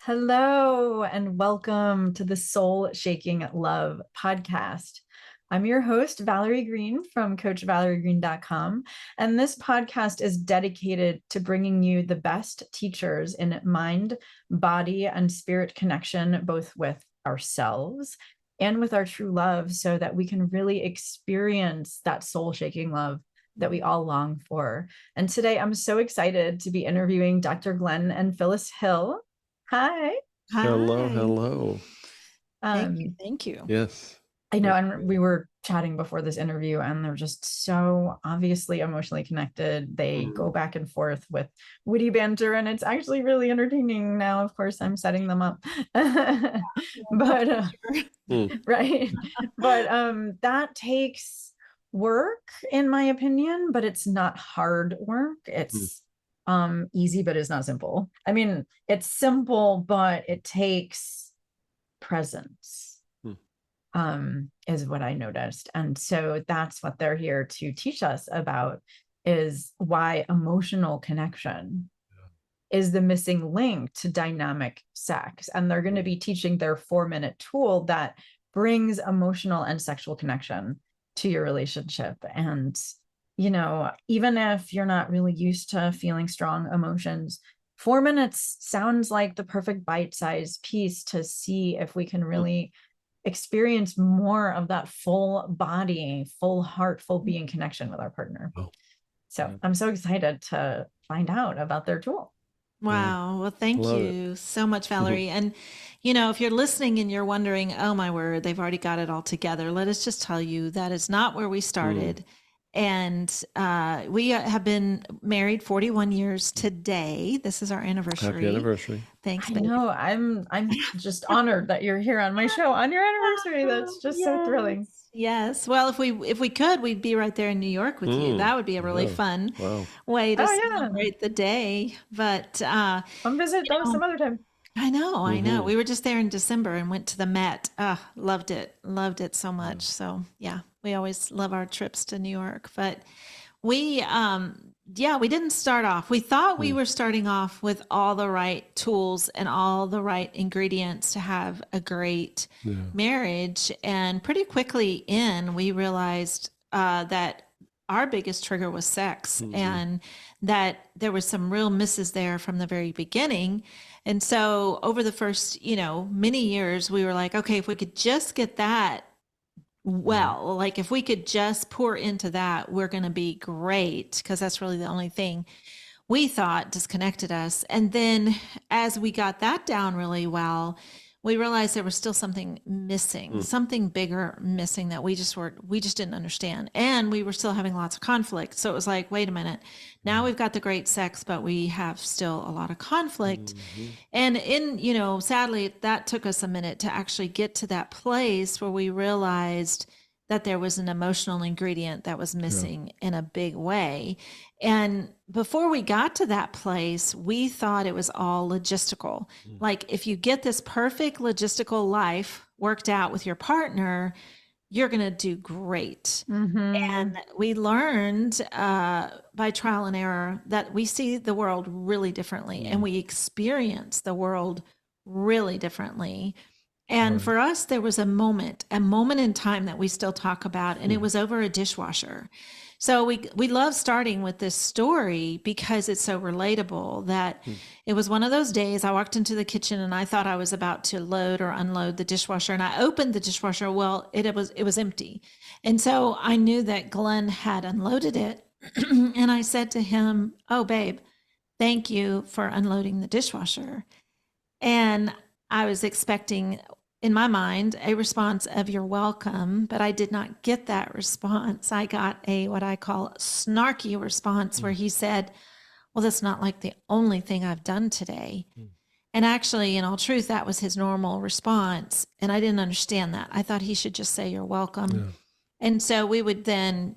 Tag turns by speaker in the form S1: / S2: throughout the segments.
S1: Hello, and welcome to the Soul Shaking Love podcast. I'm your host, Valerie Green from CoachValerieGreen.com. And this podcast is dedicated to bringing you the best teachers in mind, body, and spirit connection, both with ourselves and with our true love, so that we can really experience that soul shaking love that we all long for. And today I'm so excited to be interviewing Dr. Glenn and Phyllis Hill. Hi.
S2: Hello,
S3: Hi.
S2: hello.
S3: Thank you. Thank you.
S2: Yes.
S1: I know, and we were chatting before this interview, and they're just so obviously emotionally connected. They go back and forth with witty banter, and it's actually really entertaining. Now, of course, I'm setting them up, but right. But that takes work, in my opinion, but it's not hard work. It's easy, but it's not simple. I mean, it's simple, but it takes presence, is what I noticed. And so that's what they're here to teach us about, is why emotional connection is the missing link to dynamic sex. And they're going to be teaching their 4-minute tool that brings emotional and sexual connection to your relationship. And you know, even if you're not really used to feeling strong emotions, 4 minutes sounds like the perfect bite-sized piece to see if we can really experience more of that full body, full heart, full being connection with our partner. So I'm so excited to find out about their tool.
S3: Wow. Well, thank you so much, Valerie. And, you know, if you're listening and you're wondering, oh my word, they've already got it all together, let us just tell you that is not where we started. And we have been married 41 years today. This is our anniversary.
S2: Happy anniversary.
S3: Thanks,
S1: I
S3: baby.
S1: know. I'm just honored that you're here on my show on your anniversary. That's just so thrilling.
S3: Yes. Well, if we could, we'd be right there in New York with you. That would be a really fun way to celebrate the day. But
S1: come visit some other time.
S3: I know. We were just there in December and went to the Met. Loved it so much. So yeah, we always love our trips to New York. But we didn't start off. We thought we were starting off with all the right tools and all the right ingredients to have a great marriage. And pretty quickly we realized that our biggest trigger was sex, and that there was some real misses there from the very beginning. And so over the first, many years, we were like, okay, if we could just get that like if we could just pour into that, we're going to be great, because that's really the only thing we thought disconnected us. And then as we got that down really well, we realized there was still something missing, something bigger missing that we just didn't understand. And we were still having lots of conflict. So it was like, wait a minute, now we've got the great sex, but we have still a lot of conflict. And sadly, that took us a minute to actually get to that place where we realized that there was an emotional ingredient that was missing in a big way. And before we got to that place, we thought it was all logistical. Like if you get this perfect logistical life worked out with your partner, you're going to do great. And we learned by trial and error that we see the world really differently, and we experience the world really differently. And for us, there was a moment in time that we still talk about, and it was over a dishwasher. So we love starting with this story because it's so relatable. That it was one of those days I walked into the kitchen and I thought I was about to load or unload the dishwasher, and I opened the dishwasher. Well, it was empty. And so I knew that Glenn had unloaded it. And I said to him, "Oh, babe, thank you for unloading the dishwasher." And I was expecting, in my mind, a response of "you're welcome," but I did not get that response. I got a what I call snarky response where he said, "Well, that's not like the only thing I've done today." And actually, in all truth, that was his normal response. And I didn't understand that. I thought he should just say "you're welcome." And so we would then,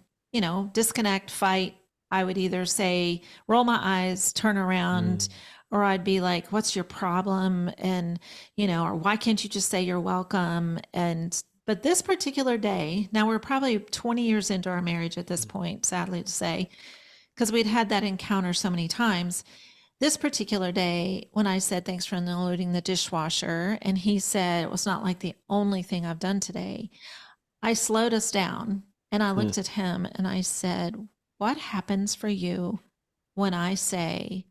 S3: disconnect, fight. I would either say, roll my eyes, turn around, or I'd be like, "What's your problem?" And, or "Why can't you just say you're welcome?" But this particular day, now we're probably 20 years into our marriage at this point, sadly to say, because we'd had that encounter so many times. this particular day, when I said, thanks for unloading the dishwasher, and he said, it was not like the only thing I've done today, I slowed us down and I looked at him and I said, what happens for you when I say,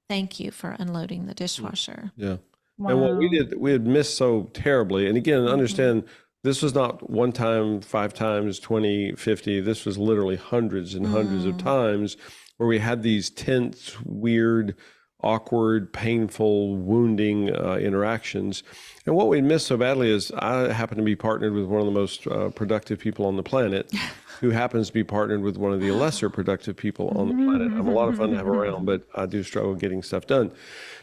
S3: thank you for unloading the dishwasher?
S2: Yeah.
S1: Wow.
S2: And what we had missed so terribly, and again, understand this was not one time, 5 times, 20, 50. This was literally hundreds and hundreds of times where we had these tense, weird, awkward, painful, wounding interactions. And what we missed so badly is I happen to be partnered with one of the most productive people on the planet who happens to be partnered with one of the lesser productive people on the planet. I'm a lot of fun to have around, but I do struggle getting stuff done.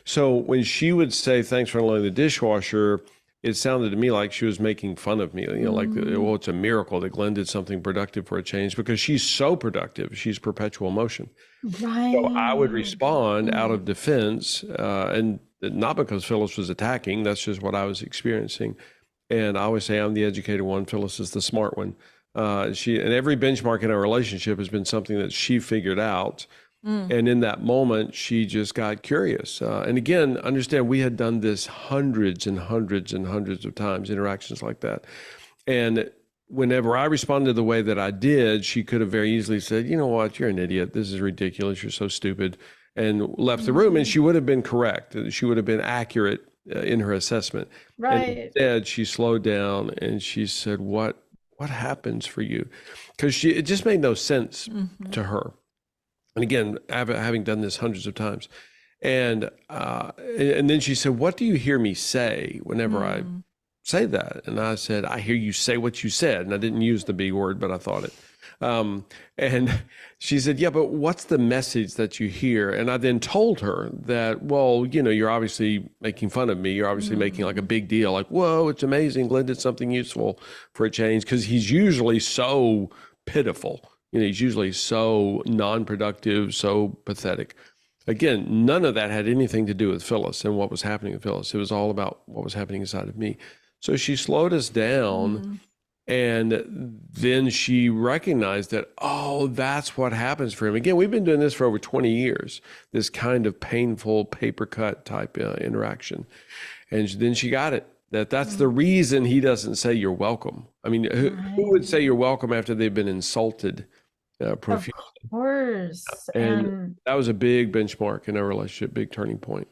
S2: So when she would say, thanks for unloading the dishwasher, it sounded to me like she was making fun of me, like, well, it's a miracle that Glenn did something productive for a change, because she's so productive. She's perpetual motion.
S1: Right.
S2: So I would respond out of defense, and not because Phyllis was attacking. That's just what I was experiencing. And I always say I'm the educated one. Phyllis is the smart one. And every benchmark in our relationship has been something that she figured out. And in that moment, she just got curious. And again, understand we had done this hundreds and hundreds and hundreds of times, interactions like that. And whenever I responded the way that I did, she could have very easily said, you know what, you're an idiot. This is ridiculous. You're so stupid, and left the room. And she would have been correct. She would have been accurate in her assessment.
S1: Right.
S2: And instead, she slowed down and she said, what happens for you? Because it just made no sense to her. And again, having done this hundreds of times. And then she said, what do you hear me say whenever I say that? And I said, I hear you say what you said. And I didn't use the B word, but I thought it. And she said, yeah, but what's the message that you hear? And I then told her that, well, you're obviously making fun of me. You're obviously making like a big deal, like, whoa, it's amazing. Glenn did something useful for a change. Because he's usually so pitiful. He's usually so non-productive, so pathetic. Again, none of that had anything to do with Phyllis and what was happening with Phyllis. It was all about what was happening inside of me. So she slowed us down, and then she recognized that, oh, that's what happens for him. Again, we've been doing this for over 20 years, this kind of painful paper cut type interaction. And then she got it. That's the reason he doesn't say you're welcome. I mean, who would say you're welcome after they've been insulted profusely?
S1: Of course.
S2: And that was a big benchmark in our relationship, big turning point.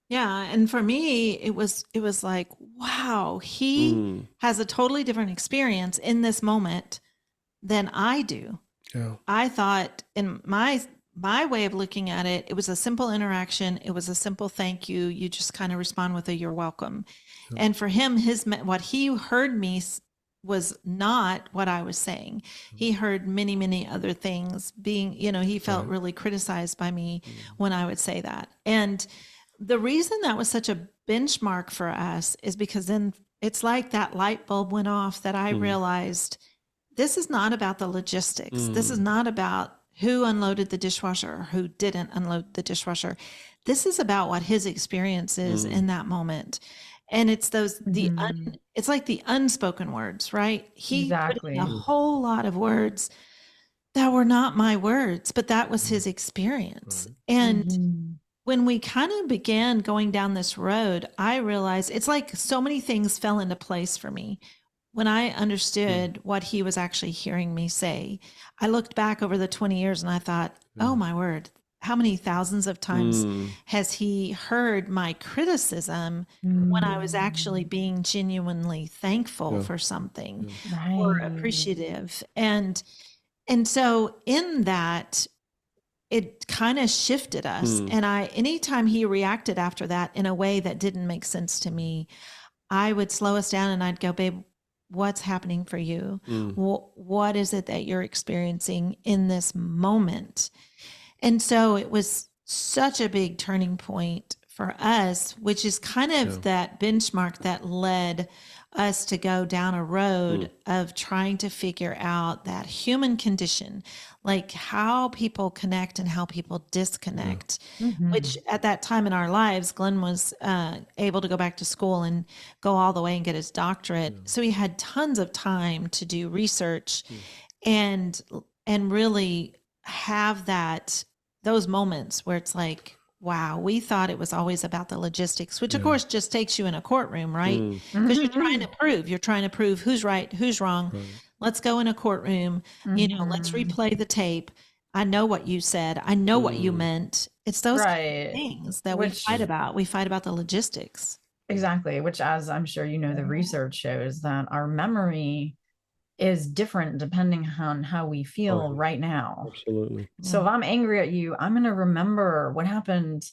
S3: Yeah. And for me, it was like, wow, he has a totally different experience in this moment than I do.
S2: Yeah.
S3: I thought in my way of looking at it, it was a simple interaction. It was a simple thank you. You just kind of respond with a you're welcome. Yeah. And for him, what he heard me was not what I was saying. He heard many, many other things being, he felt really criticized by me when I would say that. And the reason that was such a benchmark for us is because then it's like that light bulb went off that I realized this is not about the logistics. This is not about who unloaded the dishwasher or who didn't unload the dishwasher. This is about what his experience is in that moment. And it's it's like the unspoken words, right? He put in a whole lot of words that were not my words, but that was his experience. And when we kind of began going down this road, I realized it's like so many things fell into place for me. When I understood what he was actually hearing me say, I looked back over the 20 years and I thought, oh my word, how many thousands of times has he heard my criticism when I was actually being genuinely thankful for something or appreciative? And so in that, it kind of shifted us. And anytime he reacted after that in a way that didn't make sense to me, I would slow us down and I'd go, babe, what's happening for you? What is it that you're experiencing in this moment? And so it was such a big turning point for us, which is kind of that benchmark that led us to go down a road of trying to figure out that human condition, like how people connect and how people disconnect, which at that time in our lives, Glenn was able to go back to school and go all the way and get his doctorate. So he had tons of time to do research and really have those moments where it's like, wow, we thought it was always about the logistics, which of course just takes you in a courtroom, right? Because you're trying to prove who's right, who's wrong. Let's go in a courtroom, let's replay the tape. I know what you said. I know what you meant. It's those kind of things that we fight about. We fight about the logistics.
S1: Exactly. Which, as I'm sure you know, the research shows that our memory is different depending on how we feel right now.
S2: Absolutely.
S1: So if I'm angry at you, I'm going to remember what happened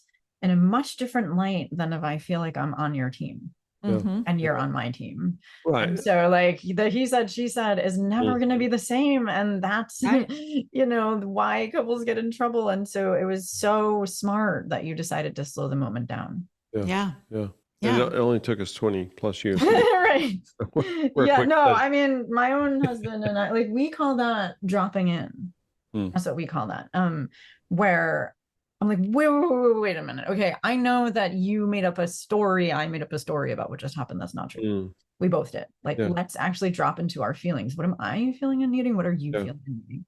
S1: in a much different light than if I feel like I'm on your team and you're on my team.
S2: Right.
S1: And so like the he said, she said is never going to be the same. And that's, why couples get in trouble. And so it was so smart that you decided to slow the moment down.
S3: Yeah.
S2: And it only took us 20 plus years.
S1: Right. I mean, my own husband and I, like, we call that dropping in. That's what we call that. Where I'm like, wait a minute. Okay, I know that you made up a story. I made up a story about what just happened. That's not true. We both did. Like, let's actually drop into our feelings. What am I feeling and needing? What are you feeling and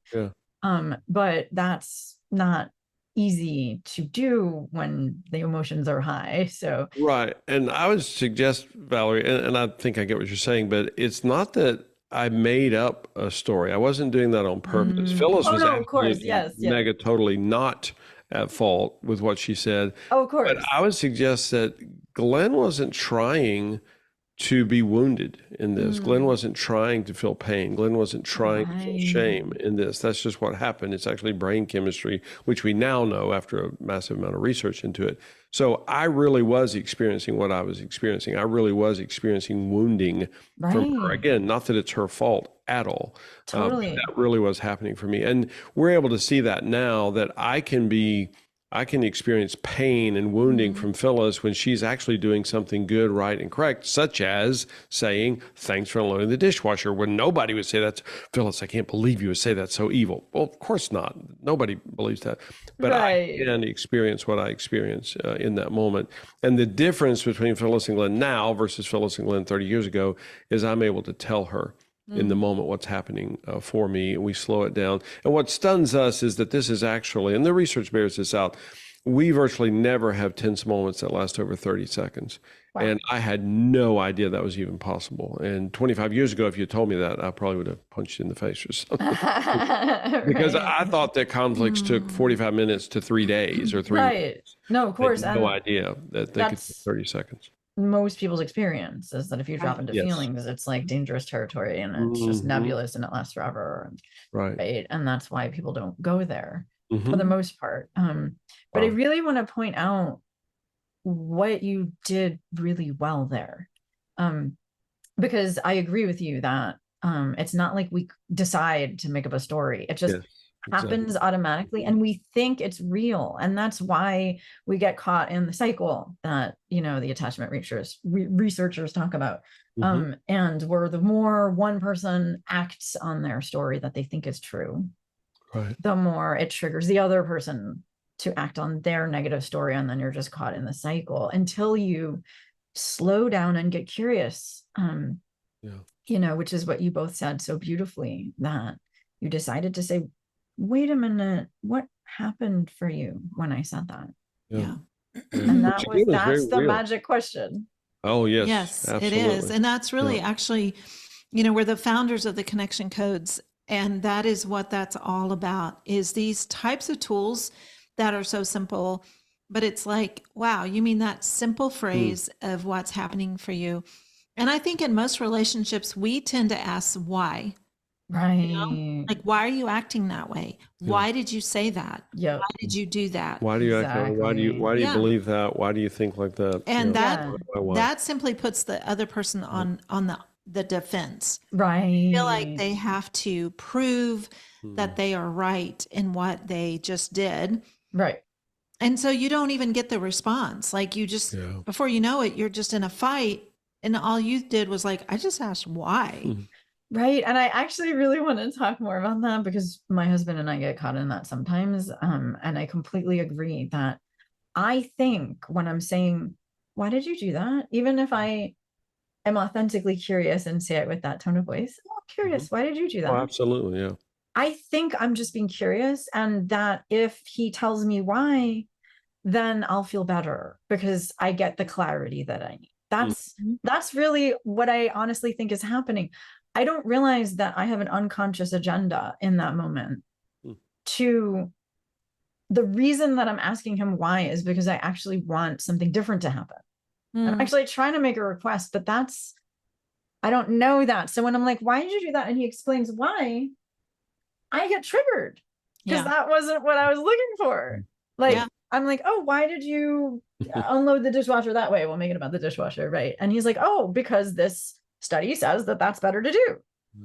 S1: needing? But that's not easy to do when the emotions are high. So
S2: right. And I would suggest, Valerie, and I think I get what you're saying, but it's not that I made up a story. I wasn't doing that on purpose. Phyllis was
S1: of course,
S2: mega totally not at fault with what she said.
S1: Oh, of course.
S2: But I would suggest that Glenn wasn't trying to be wounded in this. Glenn wasn't trying to feel pain. Glenn wasn't trying to feel shame in this. That's just what happened. It's actually brain chemistry, which we now know after a massive amount of research into it. So I really was experiencing what I was experiencing. I really was experiencing wounding from her. Again, not that it's her fault at all.
S1: Totally.
S2: That really was happening for me. And we're able to see that now, that I can experience pain and wounding from Phyllis when she's actually doing something good, right, and correct, such as saying, thanks for unloading the dishwasher, when nobody would say that. Phyllis, I can't believe you would say that's so evil. Well, of course not. Nobody believes that. But I can experience what I experience in that moment. And the difference between Phyllis and Glenn now versus Phyllis and Glenn 30 years ago is I'm able to tell her in the moment what's happening for me, and we slow it down. And what stuns us is that this is actually, and the research bears this out, we virtually never have tense moments that last over 30 seconds. Wow. And I had no idea that was even possible. And 25 years ago, if you told me that, I probably would have punched you in the face or something. Because I thought that conflicts took 45 minutes to 3 days or 3 weeks.
S1: No, of course.
S2: I had no idea that they could take 30 seconds.
S1: Most people's experience is that if you drop into feelings, it's like dangerous territory, and it's just nebulous and it lasts forever. Right. And that's why people don't go there for the most part. But I really want to point out what you did really well there. Because I agree with you that it's not like we decide to make up a story. It just happens automatically, and we think it's real. And that's why we get caught in the cycle that, the attachment researchers talk about. And where the more one person acts on their story that they think is true, the more it triggers the other person to act on their negative story. And then you're just caught in the cycle until you slow down and get curious, which is what you both said so beautifully, that you decided to say, wait a minute, what happened for you when I said that? And that's the real magic question.
S2: Oh, yes.
S3: Yes,
S2: absolutely.
S3: It is. And that's really actually, we're the founders of the connection codes. And that is what that's all about, is these types of tools that are so simple, but it's like, wow, you mean that simple phrase of what's happening for you. And I think in most relationships, we tend to ask why.
S1: Right.
S3: Like, why are you acting that way? Why did you say that? Why did you do that?
S2: Why do you act that way? Why do you believe that? Why do you think like that?
S3: And that simply puts the other person on the defense.
S1: Right.
S3: I feel like they have to prove that they are right in what they just did.
S1: Right.
S3: And so you don't even get the response. Like, you just, before you know it, you're just in a fight. And all you did was like, I just asked why.
S1: Right. And I actually really want to talk more about that, because my husband and I get caught in that sometimes. And I completely agree that I think when I'm saying, why did you do that? Even if I am authentically curious and say it with that tone of voice, I'm curious, why did you do that?
S2: Oh, absolutely.
S1: I think I'm just being curious. And that if he tells me why, then I'll feel better because I get the clarity that I need.
S3: Mhm.
S1: That's really what I honestly think is happening. I don't realize that I have an unconscious agenda in that moment. To the reason that I'm asking him why is because I actually want something different to happen. I'm actually trying to make a request, but I don't know that. So when I'm like, why did you do that? And he explains why, I get triggered because that wasn't what I was looking for. Like, I'm like, oh, why did you unload the dishwasher that way? We'll make it about the dishwasher, right? And he's like, oh, because this study says that that's better to do.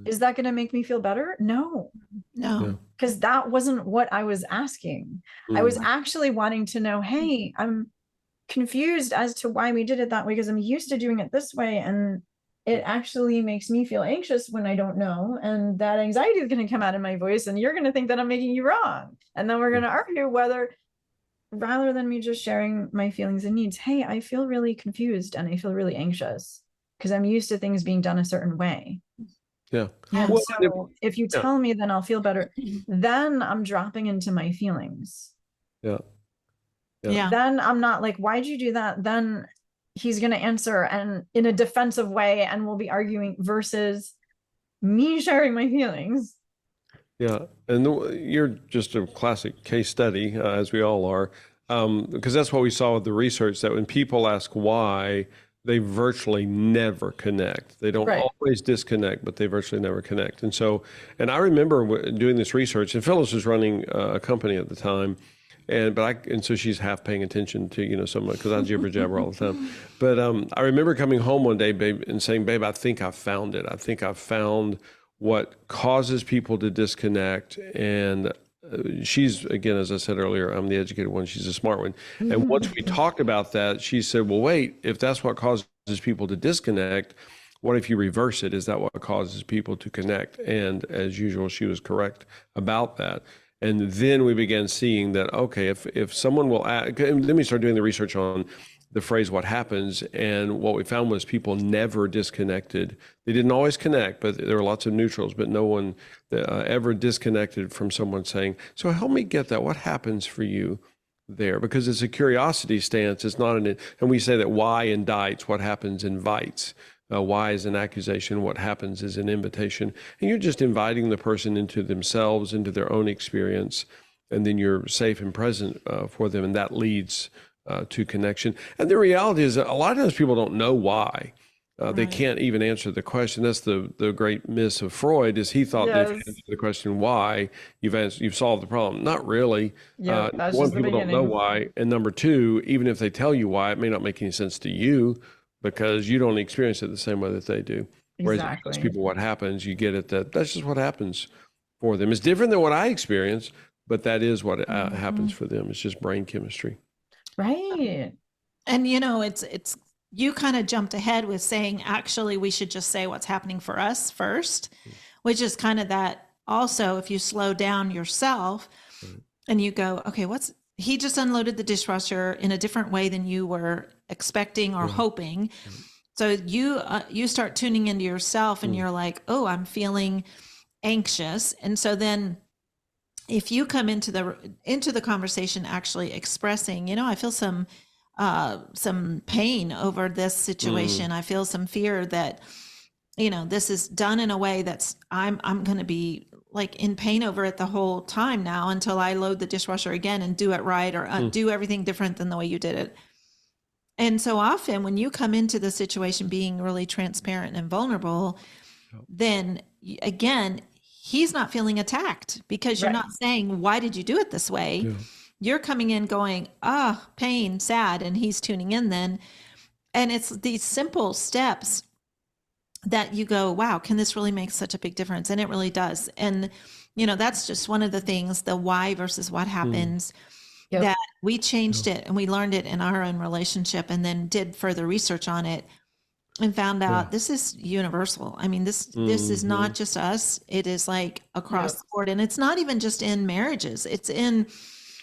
S1: Is that going to make me feel better? No, because that wasn't what I was asking. I was actually wanting to know, hey, I'm confused as to why we did it that way because I'm used to doing it this way. And it actually makes me feel anxious when I don't know. And that anxiety is going to come out in my voice and you're going to think that I'm making you wrong. And then we're going to argue whether, rather than me just sharing my feelings and needs, hey, I feel really confused and I feel really anxious because I'm used to things being done a certain way.
S2: Yeah.
S1: Well, so if you tell me, then I'll feel better. Then I'm dropping into my feelings. Then I'm not like, why'd you do that? Then he's going to answer and in a defensive way, and we'll be arguing versus me sharing my feelings.
S2: Yeah. And you're just a classic case study, as we all are, because that's what we saw with the research, that when people ask why, they virtually never connect. They don't always disconnect, but they virtually never connect. And so, and I remember doing this research, and Phyllis was running a company at the time. And so she's half paying attention to, you know, someone, because I jibber jabber all the time. But I remember coming home one day, babe, and saying, babe, I think I found it. I think I found what causes people to disconnect. And she's, again, as I said earlier, I'm the educated one. She's a smart one. And once we talked about that, she said, well, wait, if that's what causes people to disconnect, what if you reverse it? Is that what causes people to connect? And as usual, she was correct about that. And then we began seeing that, okay, if someone will add, then we started doing the research on the phrase, what happens? And what we found was people never disconnected. They didn't always connect, but there were lots of neutrals, but no one ever disconnected from someone saying, so help me get that. What happens for you there? Because it's a curiosity stance. It's not and we say that why indicts, what happens invites. Why is an accusation, what happens is an invitation. And you're just inviting the person into themselves, into their own experience, and then you're safe and present for them, and that leads to connection. And the reality is that a lot of times people don't know why. They can't even answer the question. That's the great miss of Freud, is he thought that if you answer the question why, you've solved the problem. Not really. One, people don't know why. And number two, even if they tell you why, it may not make any sense to you, because you don't experience it the same way that they do. Whereas most people, what happens, you get it, that's just what happens for them. It's different than what I experience, but that is what happens for them. It's just brain chemistry.
S1: Right.
S3: And, you know, it's you kind of jumped ahead with saying, actually, we should just say what's happening for us first, which is kind of that also, if you slow down yourself and you go, okay, he just unloaded the dishwasher in a different way than you were expecting or hoping. So you start tuning into yourself and you're like, oh, I'm feeling anxious. And so then if you come into the conversation actually expressing, you know, I feel some pain over this situation. I feel some fear that, you know, this is done in a way that's I'm going to be like in pain over it the whole time now until I load the dishwasher again and do it right, or do everything different than the way you did it. And so often when you come into the situation being really transparent and vulnerable, then again, he's not feeling attacked because you're not saying, why did you do it this way? Yeah. You're coming in going, pain, sad. And he's tuning in then. And it's these simple steps that you go, wow, can this really make such a big difference? And it really does. And, you know, that's just one of the things, the why versus what happens, that we changed it and we learned it in our own relationship and then did further research on it and found out this is universal. I mean, this is not just us. It is like across the board. And it's not even just in marriages. It's in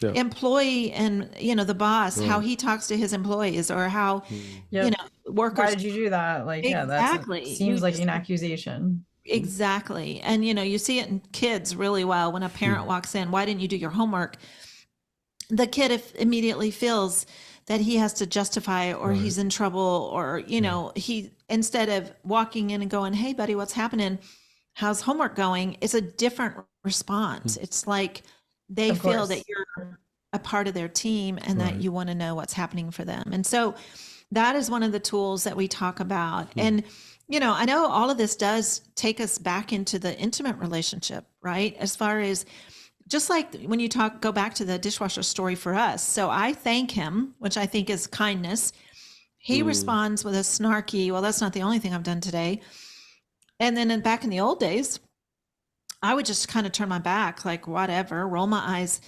S3: employee and, you know, the boss, how he talks to his employees, or how, you know, workers.
S1: Why did you do that? Like,
S3: exactly.
S1: That seems like an accusation.
S3: Exactly. And, you know, you see it in kids really well when a parent walks in, why didn't you do your homework? the kid immediately feels that he has to justify or he's in trouble, or, you know, he, instead of walking in and going, hey buddy, what's happening? How's homework going? It's a different response. It's like they
S1: Of
S3: feel
S1: course.
S3: that you're a part of their team and that you want to know what's happening for them. And so that is one of the tools that we talk about. And, you know, I know all of this does take us back into the intimate relationship, right? As far as, just like when you go back to the dishwasher story for us. So I thank him, which I think is kindness. He responds with a snarky, well, that's not the only thing I've done today. And then back in the old days, I would just kind of turn my back, like whatever, roll my eyes.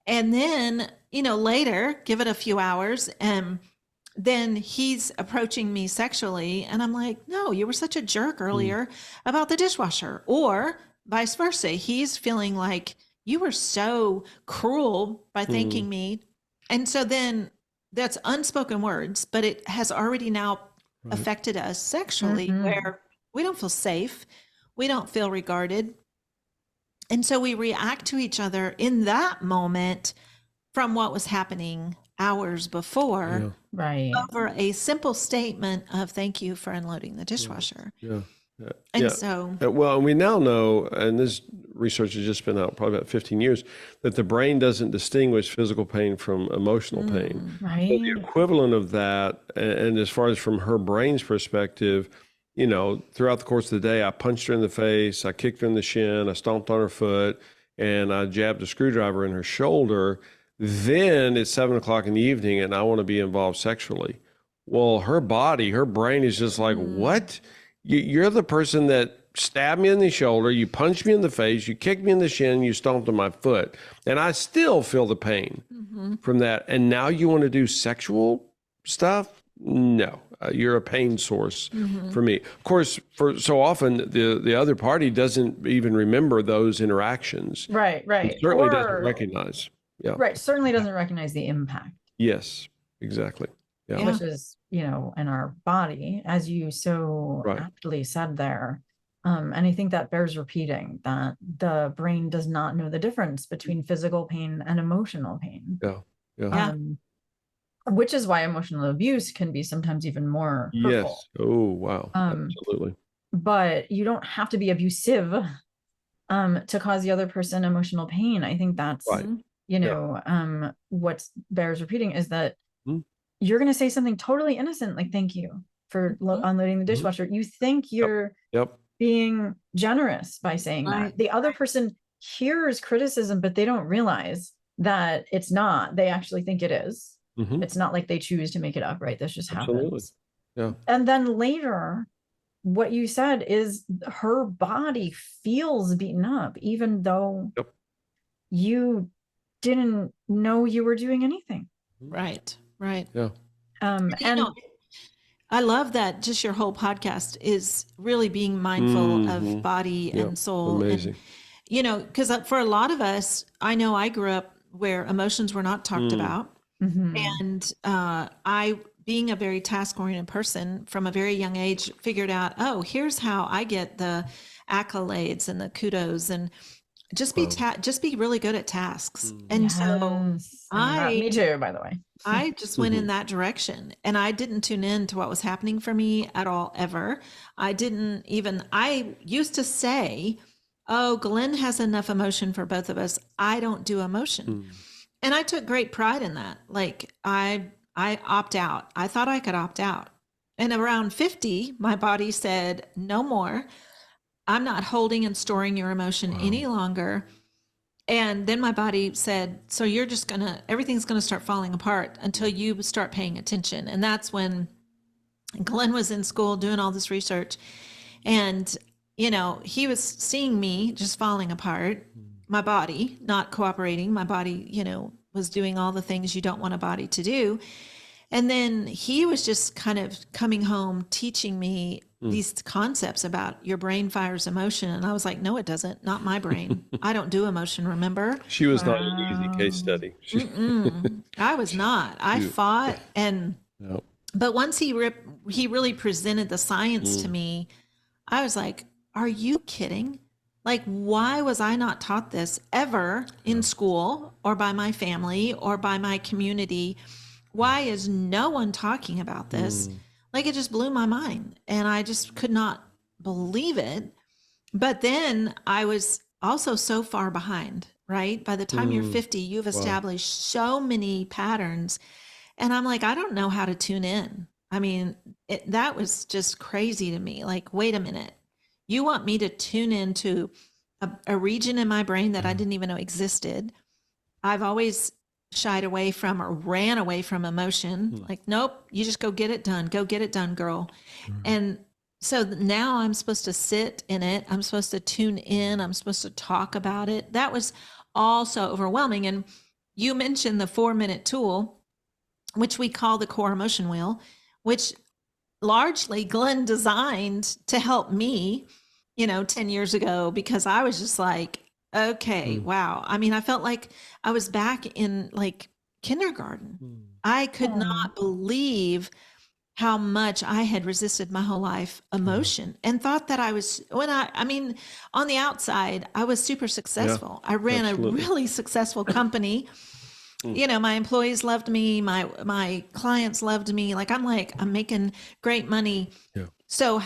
S3: And then, you know, later, give it a few hours, and then he's approaching me sexually. And I'm like, no, you were such a jerk earlier about the dishwasher. Or vice versa. He's feeling like, you were so cruel by thanking me. And so then that's unspoken words, but it has already now affected us sexually, where we don't feel safe. We don't feel regarded. And so we react to each other in that moment from what was happening hours before,
S1: Right.
S3: over a simple statement of thank you for unloading the dishwasher.
S2: Yeah.
S3: And so,
S2: well, and we now know, and this research has just been out probably about 15 years, that the brain doesn't distinguish physical pain from emotional pain.
S1: Right.
S2: So the equivalent of that, and as far as from her brain's perspective, you know, throughout the course of the day, I punched her in the face, I kicked her in the shin, I stomped on her foot, and I jabbed a screwdriver in her shoulder. Then it's 7 o'clock in the evening and I want to be involved sexually. Well, her brain is just like, what? You're the person that stabbed me in the shoulder, you punched me in the face, you kicked me in the shin, you stomped on my foot. And I still feel the pain from that. And now you want to do sexual stuff? No, you're a pain source for me. Of course, for so often the other party doesn't even remember those interactions.
S1: Right.
S2: It certainly doesn't recognize. Yeah.
S1: Right. Certainly doesn't recognize the impact.
S2: Yes, exactly. Yeah.
S1: Which is, you know, in our body, as you so aptly said there. And I think that bears repeating, that the brain does not know the difference between physical pain and emotional pain.
S2: Yeah.
S1: Which is why emotional abuse can be sometimes even more hurtful.
S2: Yes. Oh, wow. Absolutely.
S1: But you don't have to be abusive to cause the other person emotional pain. I think that's, you know, what bears repeating is that you're going to say something totally innocent, like, thank you for unloading the dishwasher. You think you're being generous by saying that. The other person hears criticism, but they don't realize that it's not. They actually think it is. It's not like they choose to make it up, right? This just happens.
S2: Yeah.
S1: And then later, what you said is her body feels beaten up, even though you didn't know you were doing anything.
S3: Right.
S2: Yeah.
S1: And
S3: I love that just your whole podcast is really being mindful of body and soul.
S2: Amazing.
S3: And, you know, because for a lot of us, I know I grew up where emotions were not talked about. And I, being a very task-oriented person from a very young age, figured out, oh, here's how I get the accolades and the kudos, and just be really good at tasks. And so
S1: me too, by the way.
S3: I just went in that direction, and I didn't tune in to what was happening for me at all, ever. I used to say, oh, Glenn has enough emotion for both of us. I don't do emotion. And I took great pride in that. Like I opt out. I thought I could opt out. And around 50, my body said, no more. I'm not holding and storing your emotion any longer. And then my body said, so you're just everything's going to start falling apart until you start paying attention. And that's when Glenn was in school doing all this research. And, you know, he was seeing me just falling apart, my body not cooperating. My body, you know, was doing all the things you don't want a body to do. And then he was just kind of coming home, teaching me these concepts about your brain fires emotion. And I was like, no, it doesn't. Not my brain. I don't do emotion, remember?
S2: She was not an easy case study.
S3: I was not. I fought. But once he really presented the science to me, I was like, are you kidding? Like, why was I not taught this ever in school or by my family or by my community? Why is no one talking about this? Like, it just blew my mind, and I just could not believe it. But then I was also so far behind, right? By the time you're 50, you've established so many patterns. And I'm like, I don't know how to tune in. I mean, that was just crazy to me. Like, wait a minute. You want me to tune into a region in my brain that I didn't even know existed? I've always shied away from or ran away from emotion. Like, nope, you just go get it done. Go get it done, girl. And so now I'm supposed to sit in it. I'm supposed to tune in. I'm supposed to talk about it. That was all so overwhelming. And you mentioned the 4-minute tool, which we call the core emotion wheel, which largely Glenn designed to help me, 10 years ago, because I was just like, okay, wow. I mean, I felt like I was back in like kindergarten. I could not believe how much I had resisted my whole life emotion and thought that I was, on the outside, I was super successful. I ran a really successful company. My employees loved me. My clients loved me. I'm making great money. Yeah. So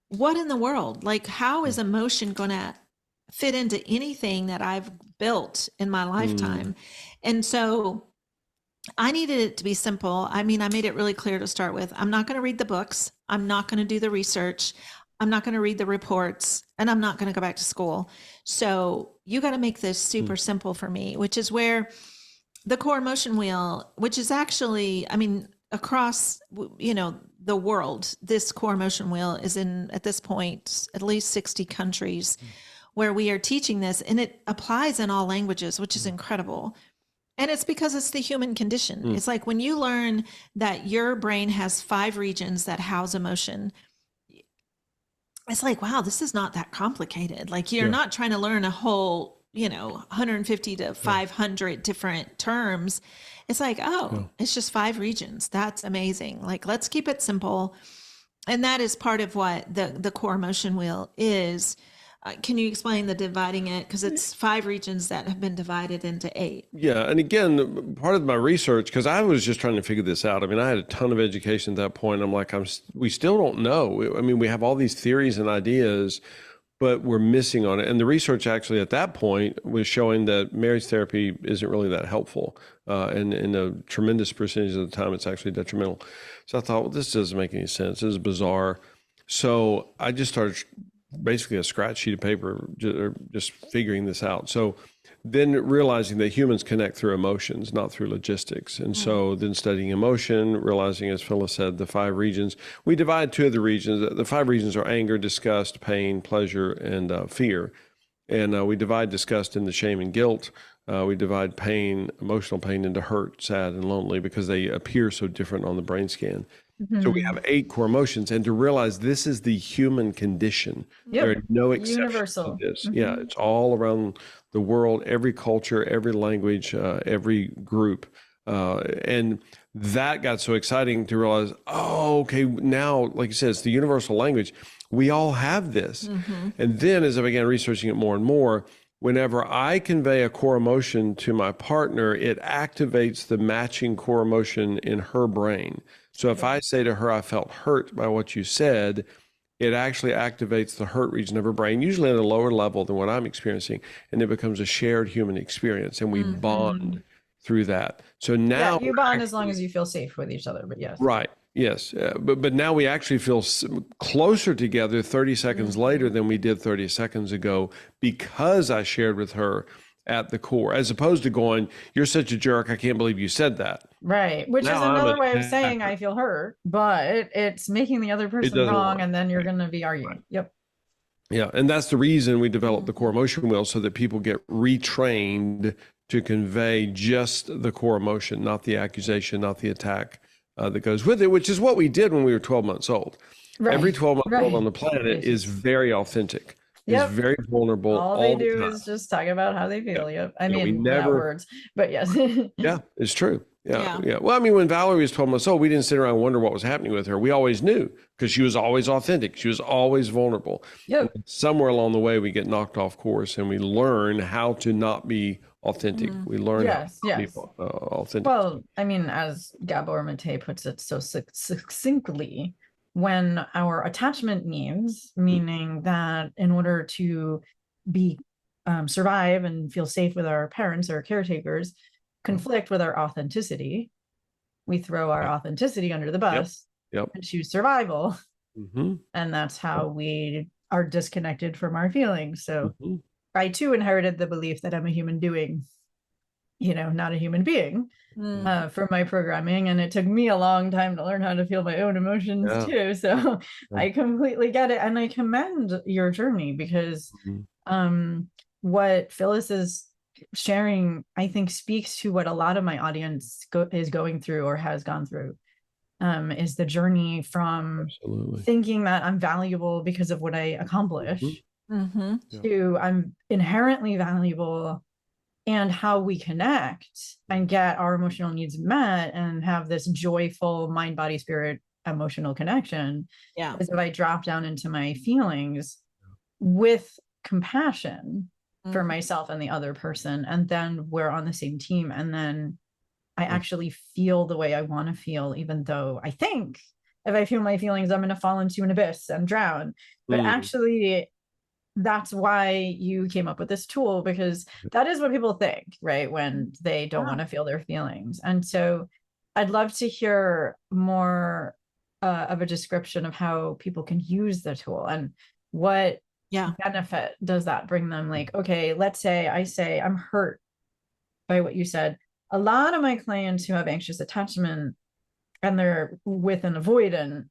S3: what in the world? Like, how is emotion going to fit into anything that I've built in my lifetime? And so I needed it to be simple. I mean, I made it really clear to start with. I'm not going to read the books. I'm not going to do the research. I'm not going to read the reports, and I'm not going to go back to school. So you got to make this super simple for me, which is where the core emotion wheel, which is actually, across, the world, this core emotion wheel is in, at this point, at least 60 countries where we are teaching this, and it applies in all languages, which is incredible. And it's because it's the human condition. It's like when you learn that your brain has 5 regions that house emotion, it's like, wow, this is not that complicated. Like, you're not trying to learn a whole, 150 to 500 different terms. It's like, it's just 5 regions. That's amazing. Like, let's keep it simple. And that is part of what the core emotion wheel is. Can you explain the dividing it? Because it's 5 regions that have been divided into 8.
S2: Yeah. And again, part of my research, because I was just trying to figure this out. I mean, I had a ton of education at that point. I'm like, we still don't know. I mean, we have all these theories and ideas, but we're missing on it. And the research actually at that point was showing that marriage therapy isn't really that helpful. And in a tremendous percentage of the time, it's actually detrimental. So I thought, well, this doesn't make any sense. This is bizarre. So I just started basically a scratch sheet of paper, just figuring this out. So then realizing that humans connect through emotions, not through logistics. And so then studying emotion, realizing, as Phyllis said, the 5 regions, we divide 2 of the regions. The 5 regions are anger, disgust, pain, pleasure, and fear. And we divide disgust into shame and guilt. We divide pain, emotional pain, into hurt, sad, and lonely, because they appear so different on the brain scan. So we have 8 core emotions, and to realize this is the human condition. There are no exceptions to this. Yeah, it's all around the world, every culture, every language, every group. And that got so exciting to realize, okay, now, like you said, it's the universal language. We all have this. And then as I began researching it more and more, whenever I convey a core emotion to my partner, it activates the matching core emotion in her brain. So if I say to her, I felt hurt by what you said, it actually activates the hurt region of her brain, usually at a lower level than what I'm experiencing. And it becomes a shared human experience, and we bond through that. So now
S1: you bond as long as you feel safe with each other, but yes.
S2: Right. Yes. But now we actually feel closer together 30 seconds later than we did 30 seconds ago, because I shared with her at the core, as opposed to going, you're such a jerk, I can't believe you said that.
S1: Right. Which now is another way of saying I feel hurt, but it's making the other person wrong, and then you're going to be arguing. Yep.
S2: Yeah. And that's the reason we developed the core emotion wheel, so that people get retrained to convey just the core emotion, not the accusation, not the attack that goes with it, which is what we did when we were 12 months old. Right. Every 12-month-old on the planet is very authentic. Is very vulnerable.
S1: All they do is just talk about how they feel. Yep. I mean, without words, but yes.
S2: Yeah, it's true. Yeah. Yeah. Well, I mean, when Valerie was 12 months old, we didn't sit around and wonder what was happening with her. We always knew because she was always authentic. She was always vulnerable.
S1: Yep.
S2: Somewhere along the way, we get knocked off course and we learn how to not be authentic. We learn how to be authentic.
S1: Well, I mean, as Gabor Mate puts it so succinctly, when our attachment needs, meaning that in order to be survive and feel safe with our parents or caretakers, conflict with our authenticity, we throw our authenticity under the bus and choose survival. And that's how we are disconnected from our feelings. So I too inherited the belief that I'm a human doing, not a human being for my programming. And it took me a long time to learn how to feel my own emotions too. So I completely get it. And I commend your journey because what Phyllis is sharing, I think, speaks to what a lot of my audience is going through or has gone through, is the journey from thinking that I'm valuable because of what I accomplish to I'm inherently valuable, and how we connect and get our emotional needs met and have this joyful mind, body, spirit, emotional connection. Is if I drop down into my feelings with compassion for myself and the other person, and then we're on the same team, and then I actually feel the way I want to feel, even though I think if I feel my feelings I'm going to fall into an abyss and drown. But actually that's why you came up with this tool, because that is what people think, right, when they don't want to feel their feelings. And so I'd love to hear more of a description of how people can use the tool and what benefit does that bring them. Like, okay, let's say I say I'm hurt by what you said. A lot of my clients who have anxious attachment and they're with an avoidant,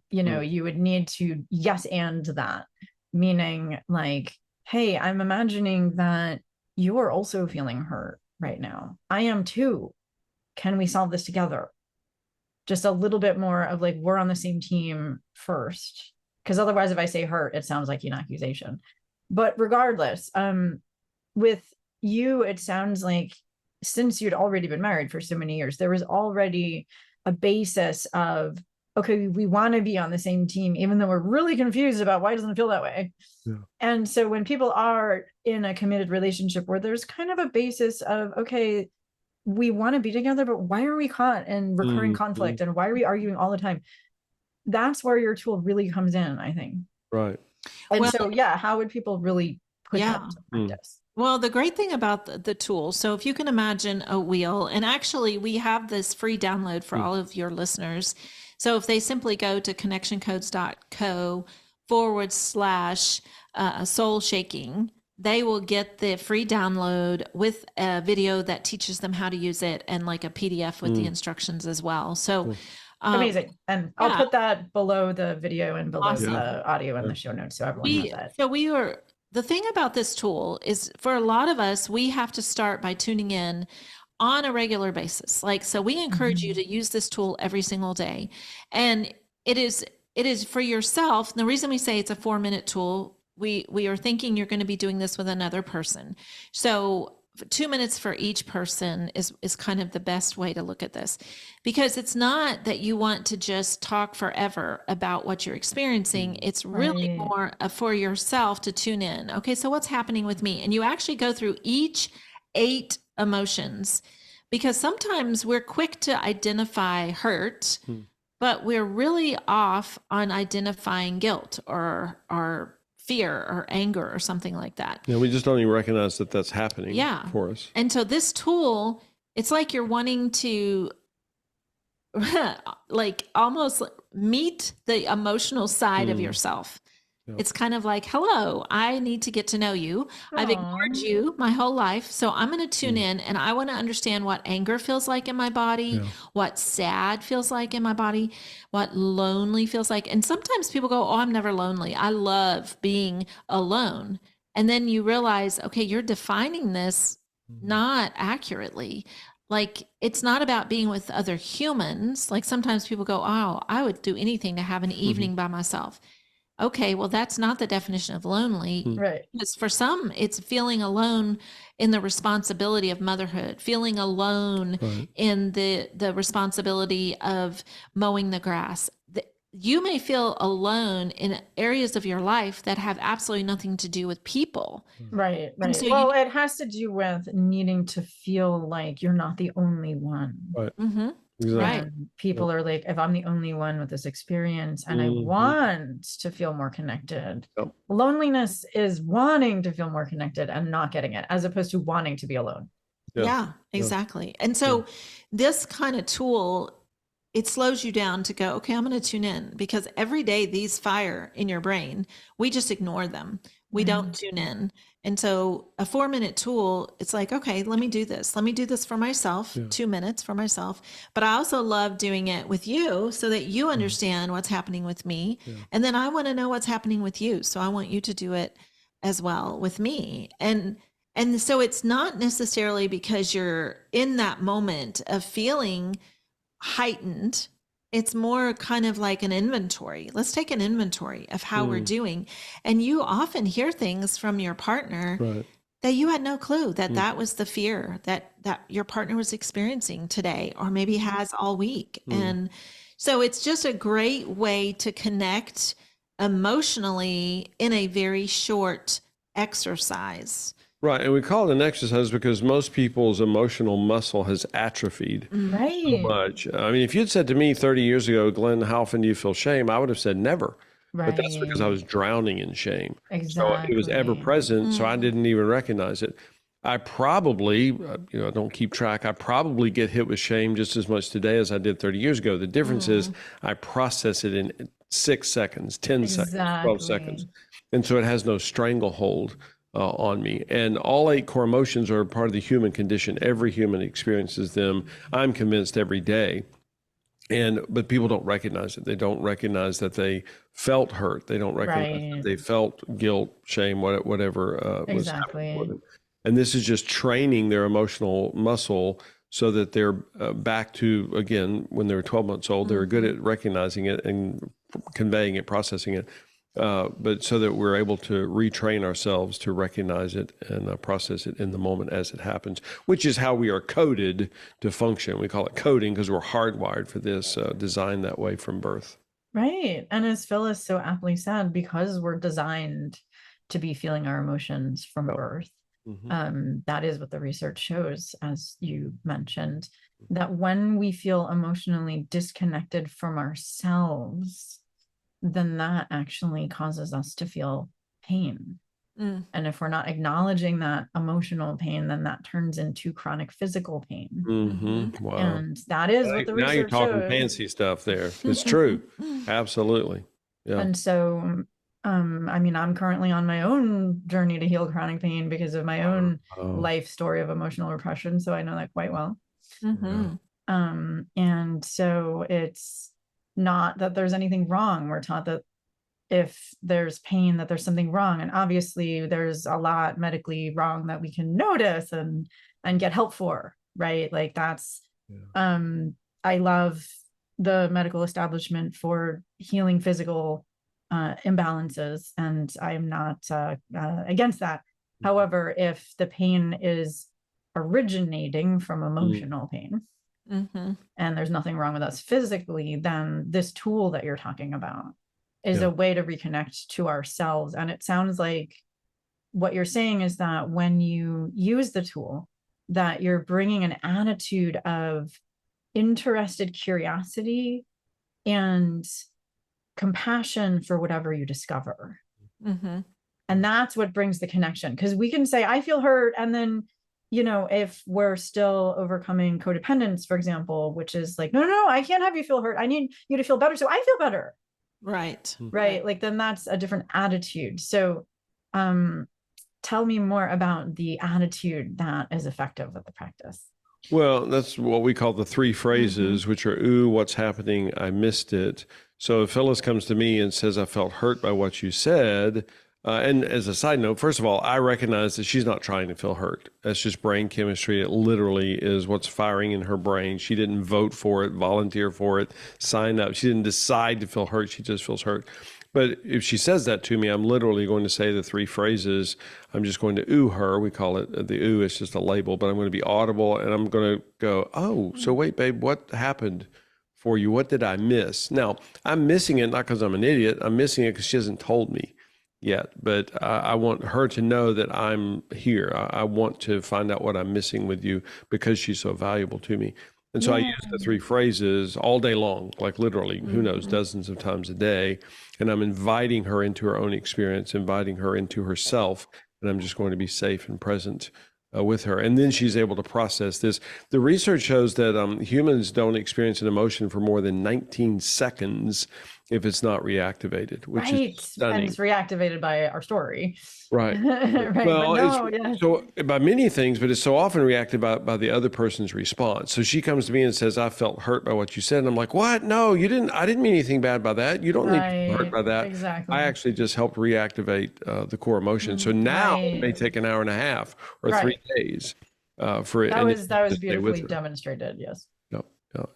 S1: you would need to yes and that, meaning like, hey, I'm imagining that you are also feeling hurt right now. I am too. Can we solve this together? Just a little bit more of like, we're on the same team first. Because otherwise, if I say hurt, it sounds like an accusation. But regardless, with you, it sounds like since you'd already been married for so many years, there was already a basis of, okay, we want to be on the same team, even though we're really confused about why doesn't it feel that way. And so when people are in a committed relationship where there's kind of a basis of, okay, we want to be together, but why are we caught in recurring conflict? And why are we arguing all the time? That's where your tool really comes in, I think.
S2: Right.
S1: And so, how would people really put that into practice?
S3: Well, the great thing about the tool, so if you can imagine a wheel, and actually we have this free download for all of your listeners. So if they simply go to connectioncodes.co/soul shaking, they will get the free download with a video that teaches them how to use it and like a PDF with the instructions as well. So
S1: amazing. And I'll put that below the video and below the audio in the show notes. So everyone has that.
S3: So the thing about this tool is for a lot of us, we have to start by tuning in on a regular basis. Like, so we encourage you to use this tool every single day. And it is for yourself. And the reason we say it's a 4-minute tool, we are thinking you're going to be doing this with another person. So 2 minutes for each person is kind of the best way to look at this, because it's not that you want to just talk forever about what you're experiencing. It's really more for yourself to tune in. Okay, so what's happening with me? And you actually go through each 8 emotions, because sometimes we're quick to identify hurt, but we're really off on identifying guilt or fear or anger or something like that.
S2: Yeah, we just don't even recognize that that's happening for us.
S3: And so this tool, it's like you're wanting to like almost meet the emotional side of yourself. It's kind of like, hello, I need to get to know you. I've ignored you my whole life. So I'm going to tune in and I want to understand what anger feels like in my body, what sad feels like in my body, what lonely feels like. And sometimes people go, oh, I'm never lonely. I love being alone. And then you realize, okay, you're defining this not accurately. Like, it's not about being with other humans. Like sometimes people go, oh, I would do anything to have an evening by myself. okay, well, that's not the definition of lonely.
S1: Right.
S3: Because for some, it's feeling alone in the responsibility of motherhood, feeling alone
S2: Right.
S3: in the responsibility of mowing the grass. You may feel alone in areas of your life that have absolutely nothing to do with people.
S1: Right,
S3: And
S1: right.
S3: so
S1: Well, it has to do with needing to feel like you're not the only one.
S2: Right.
S3: Mm-hmm.
S2: Exactly.
S3: Right.
S1: And people are like, if I'm the only one with this experience and I
S2: Mhm.
S1: want to feel more connected,
S2: Yep.
S1: loneliness is wanting to feel more connected and not getting it, as opposed to wanting to be alone.
S3: Yeah, exactly. And so this kind of tool, it slows you down to go, okay, I'm going to tune in, because every day these fire in your brain, we just ignore them. We don't tune in. And so a 4-minute tool, it's like, okay, let me do this. Let me do this for myself, 2 minutes for myself. But I also love doing it with you so that you understand what's happening with me. And then I want to know what's happening with you. So I want you to do it as well with me. And so it's not necessarily because you're in that moment of feeling heightened. It's more kind of like an inventory. Let's take an inventory of how we're doing. And you often hear things from your partner
S2: Right.
S3: that you had no clue that that was the fear that your partner was experiencing today, or maybe has all week. And so it's just a great way to connect emotionally in a very short exercise.
S2: Right. And we call it an exercise because most people's emotional muscle has atrophied so
S1: Right.
S2: much. I mean, if you'd said to me 30 years ago, Glenn, how often do you feel shame? I would have said never. But that's because I
S1: Right.
S2: was drowning in shame. So it was ever
S1: Exactly.
S2: present. So I didn't even recognize it. I probably, I don't keep track. I probably get hit with shame just as much today as I did 30 years ago. The difference is I process it in 6 seconds, 10 seconds, 12 seconds. And so it has no stranglehold on me. And all 8 core emotions are part of the human condition. Every human experiences them, I'm convinced, every day. But people don't recognize it. They don't recognize that they felt hurt. They don't recognize that they felt guilt, shame, whatever was happening for them. And this is just training their emotional muscle so that they're back to, again, when they're 12 months old, they're good at recognizing it and conveying it, processing it. But so that we're able to retrain ourselves to recognize it and process it in the moment as it happens, which is how we are coded to function. We call it coding because we're hardwired for this, designed that way from birth.
S1: Right. And as Phyllis so aptly said, because we're designed to be feeling our emotions from birth, that is what the research shows, as you mentioned, that when we feel emotionally disconnected from ourselves, then that actually causes us to feel pain. And if we're not acknowledging that emotional pain, then that turns into chronic physical pain.
S2: Wow.
S1: And that is what the
S2: Now you're
S1: research
S2: talking
S1: shows.
S2: fancy stuff there. It's true. Absolutely. Yeah.
S1: And so, I mean, I'm currently on my own journey to heal chronic pain because of my own life story of emotional repression. So I know that quite well. And so it's not that there's anything wrong. We're taught that if there's pain, that there's something wrong. And obviously there's a lot medically wrong that we can notice and get help for, right? Like that's, I love the medical establishment for healing physical imbalances, and I'm not against that. However, if the pain is originating from emotional pain, and there's nothing wrong with us physically, then this tool that you're talking about is a way to reconnect to ourselves. And it sounds like what you're saying is that when you use the tool, that you're bringing an attitude of interested curiosity and compassion for whatever you discover. And that's what brings the connection. Because we can say, I feel hurt. And then, if we're still overcoming codependence, for example, which is like, no, I can't have you feel hurt. I need you to feel better. So I feel better. Right. Like, then that's a different attitude. So tell me more about the attitude that is effective with the practice.
S2: Well, that's what we call the 3 phrases, which are, ooh, what's happening? I missed it. So if Phyllis comes to me and says, I felt hurt by what you said, And as a side note, first of all, I recognize that she's not trying to feel hurt. That's just brain chemistry. It literally is what's firing in her brain. She didn't vote for it, volunteer for it, sign up. She didn't decide to feel hurt. She just feels hurt. But if she says that to me, I'm literally going to say the 3 phrases. I'm just going to ooh her. We call it the ooh. It's just a label, but I'm going to be audible and I'm going to go, oh, so wait, babe, what happened for you? What did I miss? Now, I'm missing it not because I'm an idiot. I'm missing it because she hasn't told me yet, but I want her to know that I'm here. I want to find out what I'm missing with you because she's so valuable to me. And so I use the 3 phrases all day long, like literally, who knows, dozens of times a day. And I'm inviting her into her own experience, inviting her into herself. And I'm just going to be safe and present with her. And then she's able to process this. The research shows that humans don't experience an emotion for more than 19 seconds if it's not reactivated, which is stunning.
S1: And it's reactivated by our story.
S2: Right.
S1: Right.
S2: Well,
S1: No,
S2: it's so by many things, but it's so often reacted by the other person's response. So she comes to me and says, I felt hurt by what you said. And I'm like, what? No, you didn't. I didn't mean anything bad by that. You don't need to be hurt by that.
S1: Exactly.
S2: I actually just helped reactivate the core emotion. So now it may take an hour and a half or 3 days for it.
S1: That was beautifully demonstrated. Yes.
S2: Yep.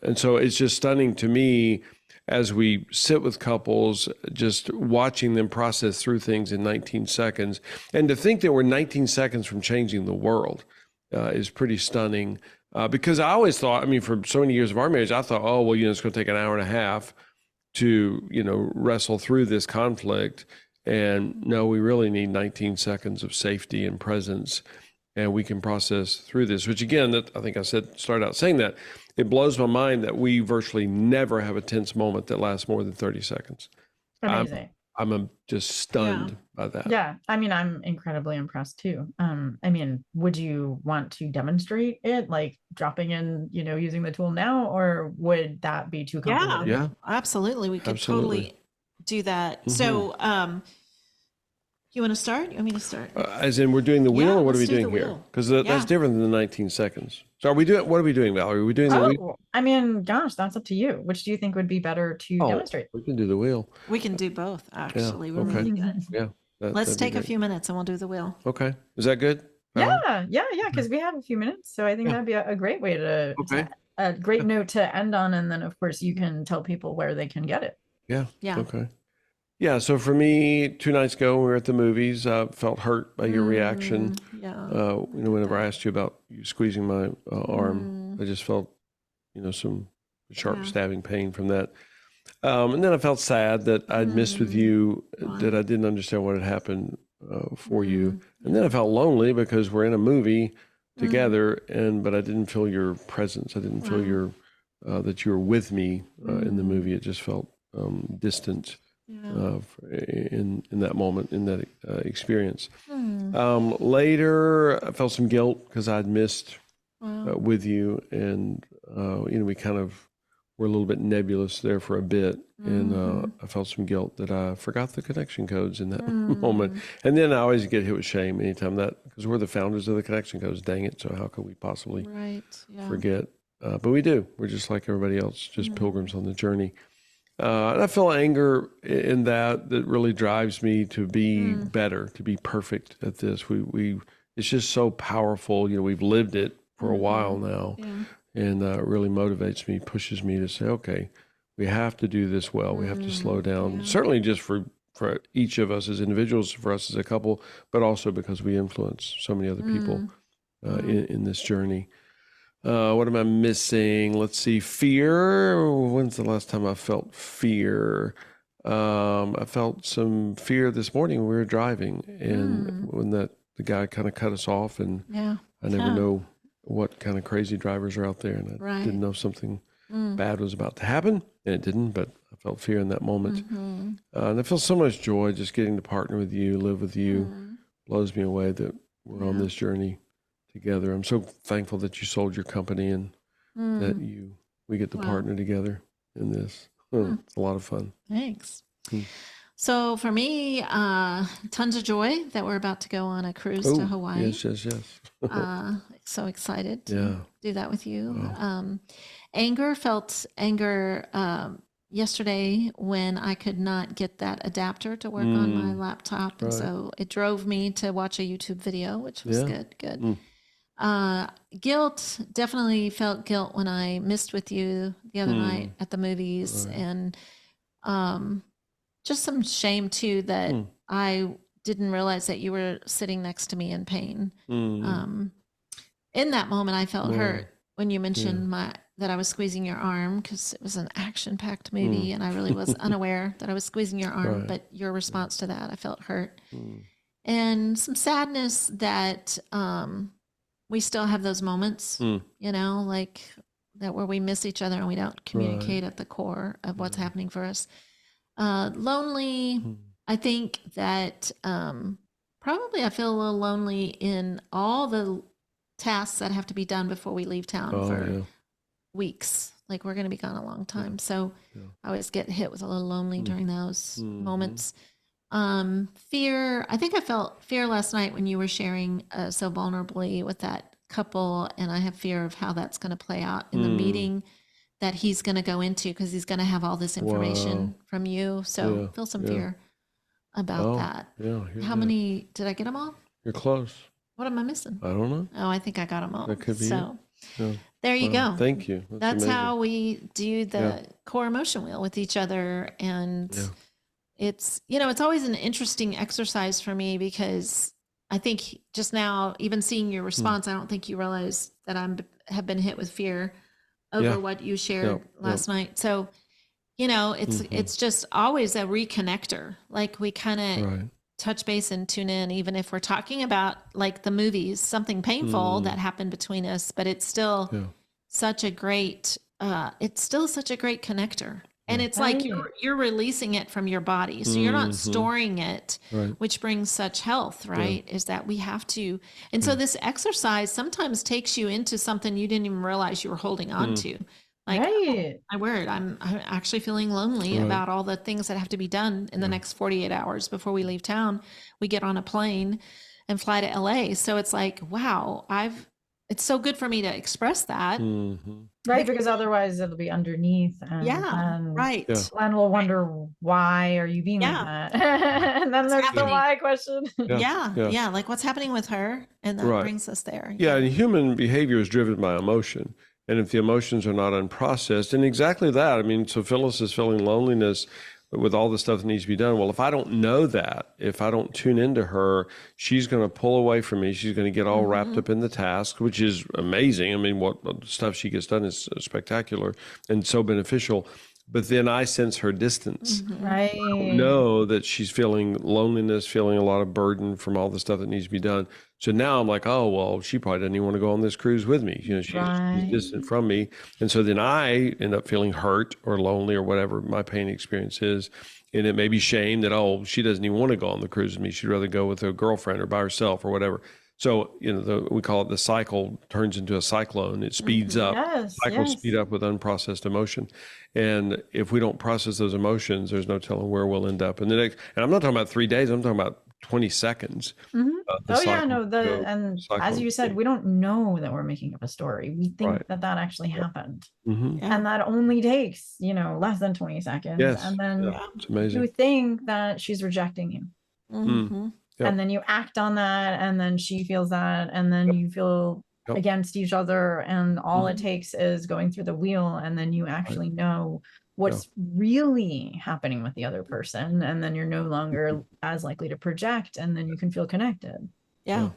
S2: And so it's just stunning to me as we sit with couples, just watching them process through things in 19 seconds. And to think that we're 19 seconds from changing the world is pretty stunning. Because I always thought, I mean, for so many years of our marriage, I thought, oh, well, it's going to take an hour and a half to, wrestle through this conflict. And no, we really need 19 seconds of safety and presence. And we can process through this, which again, I think I started out saying that. It blows my mind that we virtually never have a tense moment that lasts more than 30 seconds.
S1: Amazing.
S2: I'm just stunned by that.
S1: Yeah. I mean, I'm incredibly impressed too. I mean, would you want to demonstrate it, like dropping in, using the tool now, or would that be too complicated?
S3: Yeah, absolutely. We could totally do that. Mm-hmm. So, you want to start? You want me to start?
S2: As in we're doing the wheel, or what are we doing here? Because that's different than the 19 seconds. So what are we doing, Valerie? Are we doing the wheel?
S1: I mean, gosh, that's up to you. Which do you think would be better to demonstrate?
S2: We can do the wheel.
S3: We can do both, actually. We're really good.
S2: Yeah.
S3: Let's take a few minutes and we'll do the wheel.
S2: Okay. Is that good?
S1: Yeah. Because we have a few minutes. So I think that'd be a great way to a great note to end on. And then, of course, you can tell people where they can get it.
S2: Yeah. Okay. Yeah, so for me, 2 nights ago, when we were at the movies, I felt hurt by your reaction. Yeah. Whenever I asked you about you squeezing my arm, I just felt, some sharp stabbing pain from that. And then I felt sad that I'd missed with you, that I didn't understand what had happened for you. And then I felt lonely because we're in a movie together, but I didn't feel your presence. I didn't feel your that you were with me in the movie. It just felt distant. In that moment, in that experience. Later, I felt some guilt because I'd missed with you, and we kind of were a little bit nebulous there for a bit, and I felt some guilt that I forgot the connection codes in that moment. And then I always get hit with shame anytime because we're the founders of the connection codes. Dang it! So how could we possibly forget? But we do. We're just like everybody else, just pilgrims on the journey. And I feel anger in that really drives me to be better, to be perfect at this. It's just so powerful. We've lived it for a while now, and it really motivates me, pushes me to say, okay, we have to do this well. We have to slow down. Certainly, just for each of us as individuals, for us as a couple, but also because we influence so many other people in this journey. What am I missing? Let's see. Fear. When's the last time I felt fear? I felt some fear this morning when we were driving, and when the guy kind of cut us off, and I never know what kind of crazy drivers are out there, and I didn't know something bad was about to happen, and it didn't, but I felt fear in that moment. And I feel so much joy just getting to partner with you, live with you. Blows me away that we're on this journey together. I'm so thankful that you sold your company and that we get to partner together in this. It's a lot of fun.
S3: Thanks. So for me, tons of joy that we're about to go on a cruise to Hawaii.
S2: Yes.
S3: So excited to do that with you. Anger, felt anger yesterday when I could not get that adapter to work on my laptop. And so it drove me to watch a YouTube video, which was good. Guilt, definitely felt guilt when I missed with you the other night at the movies. And just some shame too that I didn't realize that you were sitting next to me in pain. In that moment, I felt hurt when you mentioned that I was squeezing your arm, because it was an action-packed movie and I really was unaware that I was squeezing your arm, but your response to that, I felt hurt. And some sadness that we still have those moments, you know, like that where we miss each other and we don't communicate at the core of what's happening for us. Lonely, I think that probably I feel a little lonely in all the tasks that have to be done before we leave town for weeks. Like we're going to be gone a long time. So I always get hit with a little lonely during those moments. Fear, I think I felt fear last night when you were sharing so vulnerably with that couple. And I have fear of how that's going to play out in the meeting that he's going to go into, because he's going to have all this information from you. So feel some fear about that. How many, did I get them all?
S2: You're close.
S3: What am I missing?
S2: I don't know.
S3: Oh, I think I got them all.
S2: That could be
S3: so. There you go.
S2: Thank you.
S3: That's how we do the core emotion wheel with each other. And it's, you know, it's always an interesting exercise for me, because I think just now, even seeing your response, I don't think you realize that have been hit with fear over what you shared last night. So, you know, it's just always a reconnector. Like we kind of touch base and tune in, even if we're talking about like the movies, something painful that happened between us, but it's still such a great, connector. And it's like you're releasing it from your body. So you're not storing it, which brings such health, right? Is that we have to. And so this exercise sometimes takes you into something you didn't even realize you were holding on to. Like, oh, my word, I'm actually feeling lonely about all the things that have to be done in the next 48 hours before we leave town. We get on a plane and fly to LA. So it's like, wow, it's so good for me to express that.
S1: Right, because otherwise it'll be underneath. And Glenn will wonder, why are you being like that? And then there's the why question.
S3: Like what's happening with her? And that brings us there.
S2: And human behavior is driven by emotion. And if the emotions are not unprocessed, and exactly that, I mean, so Phyllis is feeling loneliness with all the stuff that needs to be done. Well, if I don't know that, if I don't tune into her, she's going to pull away from me. She's going to get all wrapped up in the task, which is amazing. I mean, what stuff she gets done is spectacular and so beneficial. But then I sense her distance.
S1: Right.
S2: I don't know that she's feeling loneliness, feeling a lot of burden from all the stuff that needs to be done. So now I'm like, oh, well, she probably doesn't even want to go on this cruise with me. You know, she's distant from me. And so then I end up feeling hurt or lonely or whatever my pain experience is. And it may be shame that, oh, she doesn't even want to go on the cruise with me. She'd rather go with her girlfriend or by herself or whatever. So, you know, we call it the cycle turns into a cyclone. It speeds up. Cycles speed up with unprocessed emotion. And if we don't process those emotions, there's no telling where we'll end up. And and I'm not talking about 3 days. I'm talking about 20 seconds.
S1: And as you said, we don't know that we're making up a story. We think that actually happened. And that only takes, you know, less than 20 seconds. And then
S2: it's amazing.
S1: you think that she's rejecting you. And then you act on that, and then she feels that, and then you feel against each other, and all it takes is going through the wheel, and then you actually know what's really happening with the other person, and then you're no longer as likely to project, and then you can feel connected.
S3: And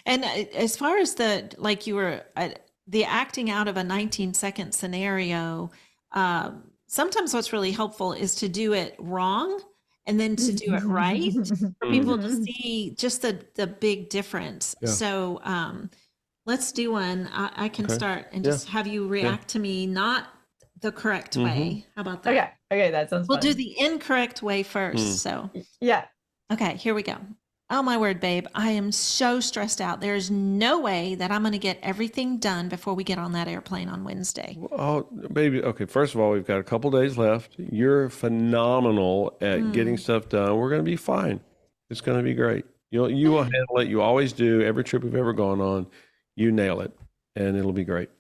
S3: as far as the acting out of a 19-second scenario, sometimes what's really helpful is to do it wrong and then to do it right for people to see just the big difference. So let's do one. I can start and just have you react to me, not the correct way. How about that?
S1: Okay, that sounds
S3: We'll do the incorrect way first. So okay, here we go. Oh my word, babe, I am so stressed out. There's no way that I'm going to get everything done before we get on that airplane on Wednesday.
S2: Oh, baby. Okay. First of all, we've got a couple days left. You're phenomenal at getting stuff done. We're going to be fine. It's going to be great. You will handle it. You always do. Every trip we've ever gone on, you nail it, and it'll be great.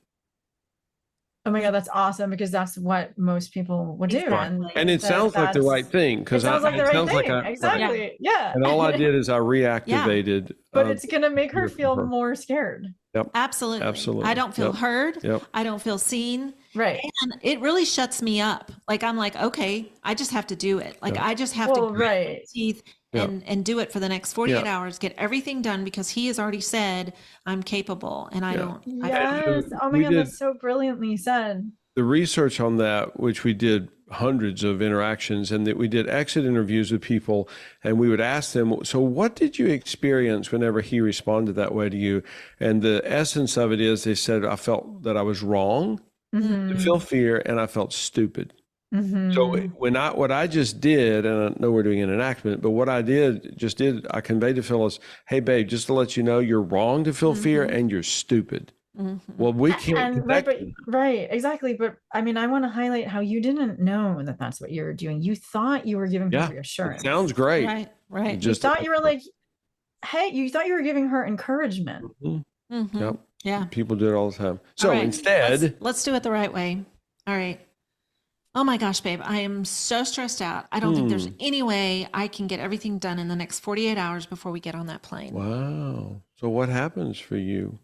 S1: Oh my God, that's awesome, because that's what most people would do.
S3: Exactly.
S2: And it sounds like the right thing,
S1: It
S2: because
S1: sounds like the
S2: it
S1: right
S2: sounds like
S1: thing.
S2: right.
S1: Exactly. Yeah.
S2: And all I did is I reactivated.
S1: But it's going to make her
S2: fear for
S1: feel
S2: her.
S1: more scared.
S2: Yep.
S3: Absolutely.
S2: Absolutely.
S3: I don't feel
S2: Yep.
S3: heard.
S2: Yep.
S3: I don't feel seen.
S1: Right.
S3: And it really shuts me up. Like, I'm like, okay, I just have to do it. Like, I just have to grit my teeth and do it for the next 48 hours, get everything done, because he has already said I'm capable, and I don't.
S1: Yes. Oh my God, that's so brilliantly said.
S2: The research on that, which we did hundreds of interactions, and that we did exit interviews with people, and we would ask them, so what did you experience whenever he responded that way to you? And the essence of it is, they said, I felt that I was wrong, to feel fear, and I felt stupid. So what I just did, and I know we're doing an enactment, but what I I conveyed to Phyllis, hey babe, just to let you know, you're wrong to feel fear, and you're stupid. Well, we can't.
S1: Right, exactly. But I mean, I want to highlight how you didn't know that that's what you were doing. You thought you were giving her reassurance.
S2: It sounds great.
S3: Right.
S1: You thought you were like, hey, you thought you were giving her encouragement.
S2: Yep.
S3: Yeah.
S2: People do it all the time. So instead,
S3: let's do it the right way. All right. Oh my gosh, babe, I am so stressed out. I don't think there's any way I can get everything done in the next 48 hours before we get on that plane.
S2: Wow. So what happens for you?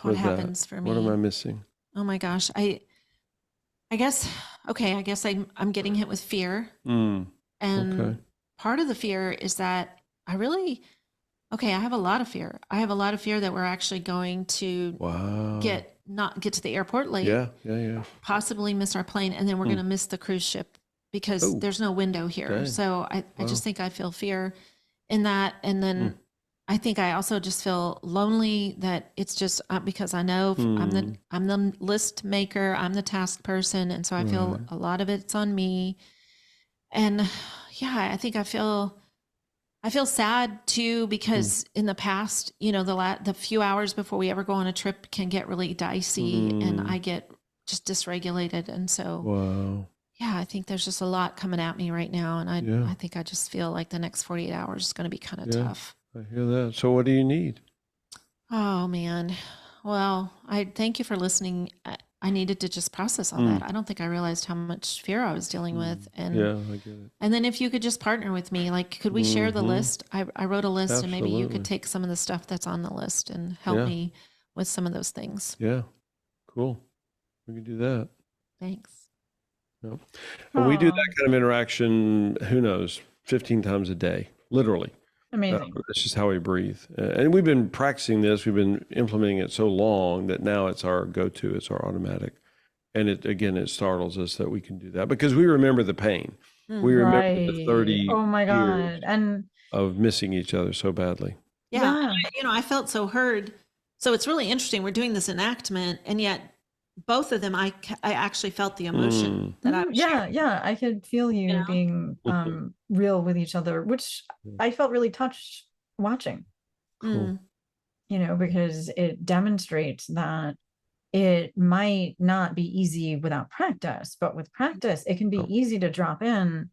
S3: What happens for me?
S2: What am I missing?
S3: Oh my gosh. I guess I'm getting hit with fear. And part of the fear is that I have a lot of fear. I have a lot of fear that we're actually going to not get to the airport late.
S2: Yeah.
S3: Possibly miss our plane, and then we're going to miss the cruise ship because there's no window here. Okay. So I just think I feel fear in that. And then I think I also just feel lonely, that it's just because I know I'm the list maker, I'm the task person. And so I feel a lot of it's on me. And I think I feel sad too, because in the past, the few hours before we ever go on a trip can get really dicey, and I get just dysregulated. And so, I think there's just a lot coming at me right now. And I think I just feel like the next 48 hours is going to be kind of tough.
S2: I hear that. So what do you need?
S3: Oh man. Well, I thank you for listening. I needed to just process all that. I don't think I realized how much fear I was dealing with. And I get it. And then if you could just partner with me, like, could we share the list? I wrote a list. Absolutely. And maybe you could take some of the stuff that's on the list and help me with some of those things.
S2: Yeah. Cool. We can do that.
S3: Thanks.
S2: Yep. And we do that kind of interaction, who knows, 15 times a day, literally.
S1: Amazing.
S2: It's just how we breathe. And we've been practicing this. We've been implementing it so long that now it's our go-to. It's our automatic. And it startles us that we can do that because we remember the pain. We remember the 30 years of missing each other so badly.
S3: Yeah. I felt so heard. So it's really interesting. We're doing this enactment, and yet both of them, I actually felt the emotion that I was sharing.
S1: I could feel you being real with each other, which I felt really touched watching.
S2: Cool.
S1: Because it demonstrates that it might not be easy without practice, but with practice, it can be easy to drop in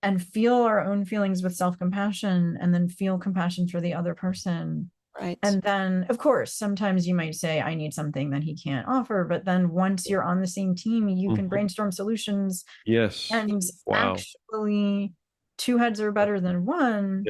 S1: and feel our own feelings with self-compassion, and then feel compassion for the other person.
S3: Right.
S1: And then, of course, sometimes you might say, I need something that he can't offer. But then once you're on the same team, you can brainstorm solutions.
S2: Yes.
S1: And actually, two heads are better than one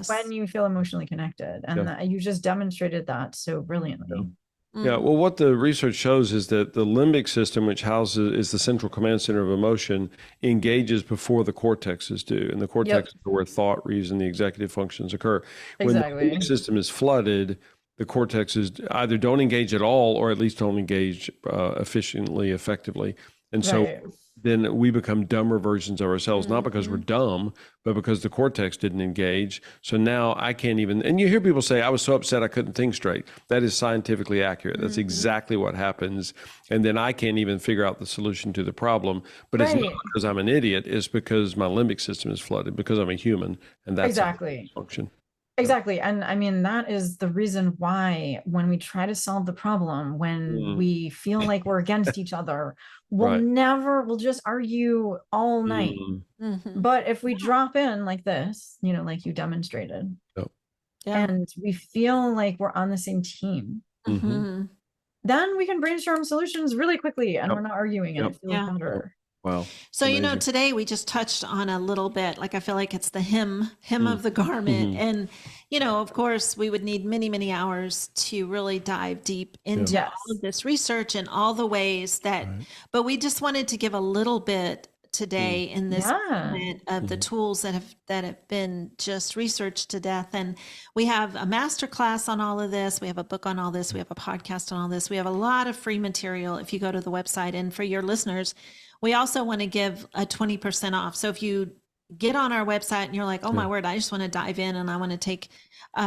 S1: when you feel emotionally connected. And you just demonstrated that so brilliantly.
S2: Yeah, well, what the research shows is that the limbic system, which is the central command center of emotion, engages before the cortexes do. And the cortexes are where thought, reason, the executive functions occur. When the limbic system is flooded, the cortexes either don't engage at all, or at least don't engage efficiently, effectively. And so then we become dumber versions of ourselves, not because we're dumb, but because the cortex didn't engage. So now I can't even, and you hear people say, I was so upset I couldn't think straight. That is scientifically accurate. That's exactly what happens. And then I can't even figure out the solution to the problem. But it's not because I'm an idiot. It's because my limbic system is flooded, because I'm a human. And that's a function.
S1: Exactly. And I mean, that is the reason why when we try to solve the problem, when we feel like we're against each other, we'll just argue all night. But if we drop in like this, like you demonstrated, and we feel like we're on the same team, then we can brainstorm solutions really quickly and
S2: Yep.
S1: we're not arguing and
S2: Yep.
S1: it feels
S3: Yeah.
S1: better.
S2: Wow.
S3: So,
S2: Amazing.
S3: today we just touched on a little bit, like I feel like it's the hem of the garment. And, of course, we would need many, many hours to really dive deep into
S1: Yes.
S3: all of this research and all the ways that, but we just wanted to give a little bit today in this segment of the tools that have been just researched to death. And we have a master class on all of this. We have a book on all this. We have a podcast on all this. We have a lot of free material if you go to the website. And for your listeners, we also want to give a 20% off. So if you get on our website and you're like, oh my word, I just want to dive in and I want to take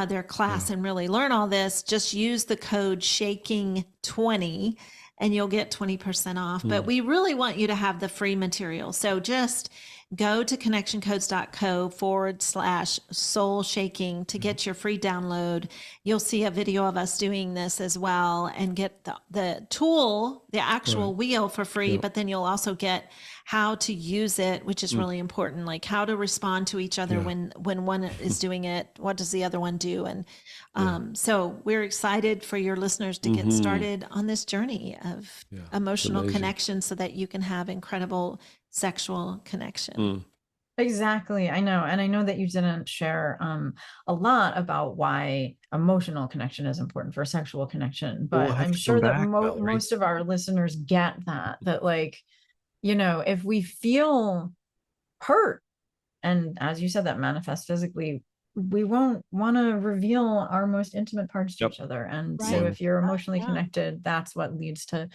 S3: their class and really learn all this, just use the code SHAKING20 and you'll get 20% off. But we really want you to have the free material. So just go to connectioncodes.co/soul shaking to get your free download. You'll see a video of us doing this as well and get the tool, the actual wheel for free, but then you'll also get how to use it, which is really important, like how to respond to each other when one is doing it. What does the other one do? And so we're excited for your listeners to get started on this journey of emotional connection so that you can have incredible sexual connection.
S1: Exactly. I know. And I know that you didn't share a lot about why emotional connection is important for sexual connection, but I'm sure that most of our listeners get that like, if we feel hurt, and as you said, that manifests physically, we won't want to reveal our most intimate parts to each other. And so if you're emotionally connected, that's what leads to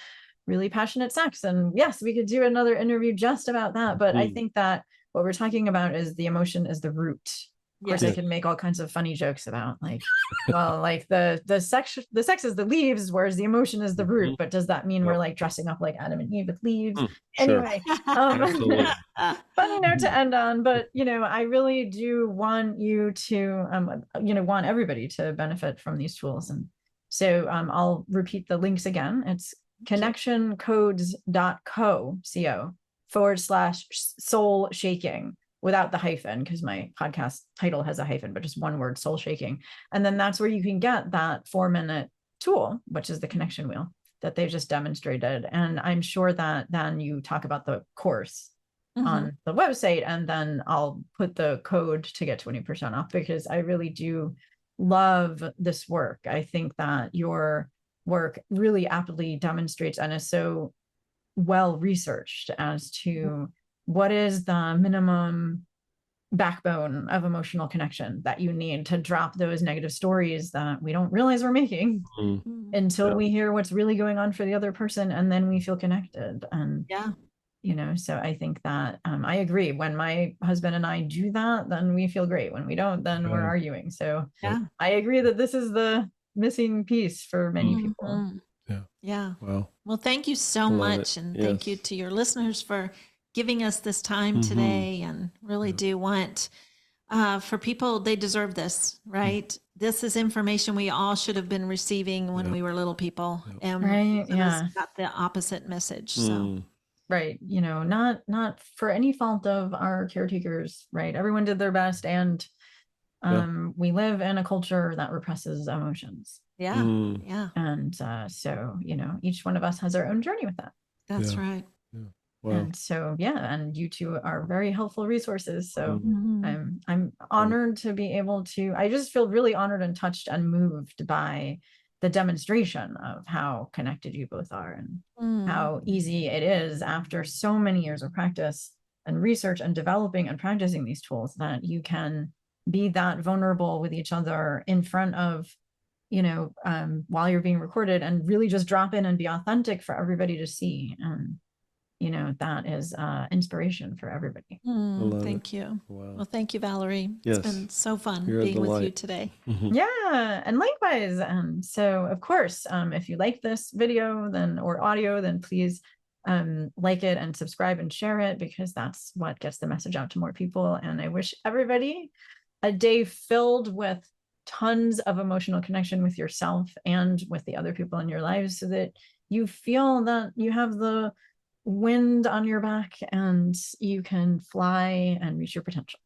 S1: really passionate sex. And yes, we could do another interview just about that. But I think that what we're talking about is the emotion is the root. Of course, I can make all kinds of funny jokes about like, well, like the sex is the leaves, whereas the emotion is the root. But does that mean we're like dressing up like Adam and Eve with leaves? Anyway, funny note to end on. But I really do want you to, want everybody to benefit from these tools. And so I'll repeat the links again. It's connectioncodes.co/soul shaking, without the hyphen, because my podcast title has a hyphen, but just one word, soul shaking. And then that's where you can get that 4-minute tool, which is the connection wheel that they've just demonstrated. And I'm sure that then you talk about the course on the website, and then I'll put the code to get 20% off, because I really do love this work. I think that your work really aptly demonstrates and is so well researched as to what is the minimum backbone of emotional connection that you need to drop those negative stories that we don't realize we're making until we hear what's really going on for the other person, and then we feel connected. And so I think that I agree. When my husband and I do that, then we feel great. When we don't, then we're arguing. So I agree that this is the missing piece for many people.
S3: Well, thank you so much. And thank you to your listeners for giving us this time today, and really do want for people, they deserve this, right? This is information we all should have been receiving when we were little people, and got the opposite message. So
S1: not for any fault of our caretakers, right? Everyone did their best, and we live in a culture that represses emotions. And so each one of us has our own journey with that.
S3: That's right.
S2: Wow.
S1: And so and you two are very helpful resources. So I'm honored to be able to. I just feel really honored and touched and moved by the demonstration of how connected you both are, and how easy it is after so many years of practice and research and developing and practicing these tools, that you can be that vulnerable with each other in front of while you're being recorded, and really just drop in and be authentic for everybody to see. And that is inspiration for everybody.
S3: Thank you.
S2: Wow.
S3: Well, thank you, Valerie. It's been so fun being with you today.
S1: And likewise. And so, of course, if you like this video or audio, then please like it and subscribe and share it, because that's what gets the message out to more people. And I wish everybody a day filled with tons of emotional connection with yourself and with the other people in your lives, so that you feel that you have the wind on your back and you can fly and reach your potential.